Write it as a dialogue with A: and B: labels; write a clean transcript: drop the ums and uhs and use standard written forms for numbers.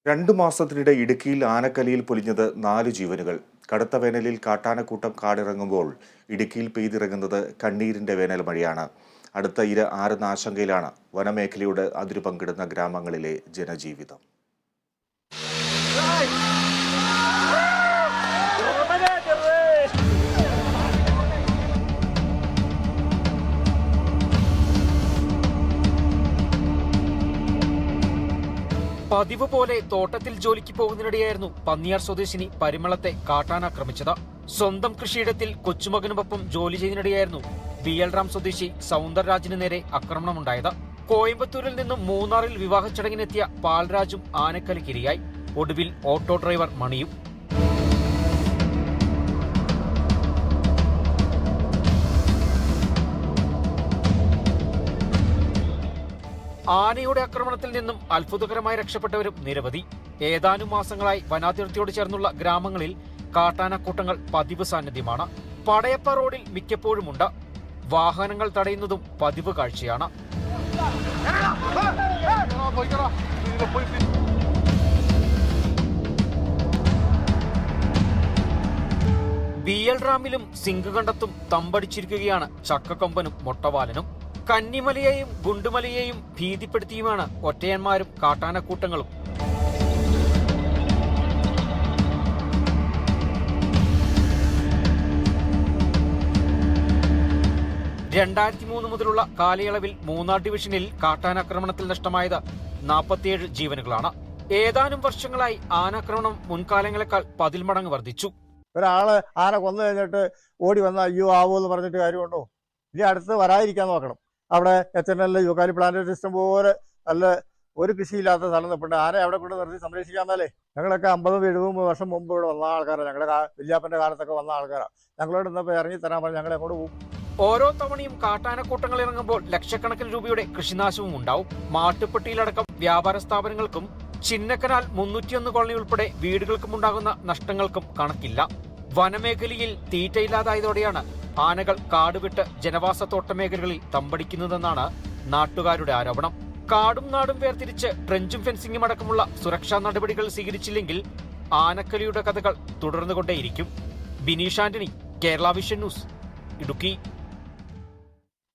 A: 2 മാസത്തിനിടെ ഇടുക്കിയിൽ ആനക്കലിയിൽ പൊലിഞ്ഞത് 4 ജീവനുകൾ. കടുത്ത വേനലിൽ കാട്ടാനക്കൂട്ടം കാടിറങ്ങുമ്പോൾ ഇടുക്കിയിൽ പെയ്തിറങ്ങുന്നത് കണ്ണീരിന്റെ വേനൽ മഴയാണ്. അടുത്ത ഇര ആരെന്ന ആശങ്കയിലാണ് വനമേഖലയോട് അതിരു പങ്കിടുന്ന ഗ്രാമങ്ങളിലെ ജനജീവിതം.
B: പതിവ് പോലെ തോട്ടത്തിൽ ജോലിക്ക് പോകുന്നതിനിടെയായിരുന്നു പന്നിയാർ സ്വദേശിനി പരിമളത്തെ കാട്ടാനാക്രമിച്ചത്. സ്വന്തം കൃഷിയിടത്തിൽ കൊച്ചുമകനുമൊപ്പം ജോലി ചെയ്യുന്നതിനിടെയായിരുന്നു BL സ്വദേശി സൗന്ദർരാജിന് നേരെ ആക്രമണമുണ്ടായത്. കോയമ്പത്തൂരിൽ നിന്നും മൂന്നാറിൽ വിവാഹ ചടങ്ങിനെത്തിയ പാൽരാജും ആനക്കലിക്കിരയായി. ഒടുവിൽ ഓട്ടോ ഡ്രൈവർ മണിയും. ആനയുടെ ആക്രമണത്തിൽ നിന്നും അത്ഭുതകരമായി രക്ഷപ്പെട്ടവരും നിരവധി. ഏതാനും മാസങ്ങളായി വനാതിർത്തിയോട് ചേർന്നുള്ള ഗ്രാമങ്ങളിൽ കാട്ടാനക്കൂട്ടങ്ങൾ പതിവ് സാന്നിധ്യമാണ്. പടയപ്പ റോഡിൽ മിക്കപ്പോഴുമുണ്ട്. വാഹനങ്ങൾ തടയുന്നതും പതിവ് കാഴ്ചയാണ്. BL സിംഗുകണ്ടത്തും തമ്പടിച്ചിരിക്കുകയാണ് ചക്കക്കൊമ്പനും മൊട്ടവാലനും. കന്നിമലയെയും ഗുണ്ടുമലയെയും ഭീതിപ്പെടുത്തിയുമാണ് ഒറ്റയന്മാരും കാട്ടാനക്കൂട്ടങ്ങളും. മുതലുള്ള കാലയളവിൽ മൂന്നാർ ഡിവിഷനിൽ കാട്ടാനാക്രമണത്തിൽ നഷ്ടമായത് 47 ജീവനുകളാണ്. ഏതാനും വർഷങ്ങളായി ആനാക്രമണം മുൻകാലങ്ങളെക്കാൾ 10 മടങ്ങ് വർദ്ധിച്ചു.
C: ഒരാള് ആന കൊന്നു കഴിഞ്ഞിട്ട് ഓടി വന്ന അയ്യോ ആവോ എന്ന് പറഞ്ഞിട്ട് കാര്യമുണ്ടോ? ഇനി അടുത്ത് വരാതിരിക്കാൻ നോക്കണം. അവിടെ HNL യൂക്കാലി പ്ലാന്റ് സിസ്റ്റം പോലെ നല്ല ഒരു കൃഷിയില്ലാത്ത സ്ഥലം നിൽപ്പുണ്ട്. ആന അവിടെ കൊണ്ട് നിർത്തി സംരക്ഷിക്കാമെന്നല്ലേ. ഞങ്ങളൊക്കെ 50-70 വർഷം മുമ്പ് ഇവിടെ വന്ന ആൾക്കാരാണ്. ഞങ്ങളുടെ വല്യാപ്പന്റെ കാലത്തൊക്കെ വന്ന ആൾക്കാരാണ്. ഞങ്ങളോട് ഇന്നപ്പോൾ ഇറങ്ങി തരാൻ പറഞ്ഞ് ഞങ്ങൾ എങ്ങോട്ട് പോകും?
B: ഓരോ തവണയും കാട്ടാനക്കൂട്ടങ്ങൾ ഇറങ്ങുമ്പോൾ ലക്ഷക്കണക്കിന് രൂപയുടെ കൃഷിനാശവും ഉണ്ടാവും. മാട്ടുപ്പെട്ടിയിലടക്കം വ്യാപാര സ്ഥാപനങ്ങൾക്കും ചിന്നക്കനാൽ 301 കോളനി ഉൾപ്പെടെ വീടുകൾക്കും ഉണ്ടാകുന്ന നഷ്ടങ്ങൾക്കും കണക്കില്ല. വനമേഖലയിൽ തീറ്റയില്ലാതായതോടെയാണ് ആനകൾ കാടുവിട്ട് ജനവാസ തോട്ടമേഖലകളിൽ തമ്പടിക്കുന്നതെന്നാണ് നാട്ടുകാരുടെ ആരോപണം. കാടും നാടും വേർതിരിച്ച് ട്രെഞ്ചും ഫെൻസിംഗും അടക്കമുള്ള സുരക്ഷാ നടപടികൾ സ്വീകരിച്ചില്ലെങ്കിൽ ആനക്കലിയുടെ കഥകൾ തുടർന്നുകൊണ്ടേയിരിക്കും. Bineesh Antony, Kerala vision news, Idukki.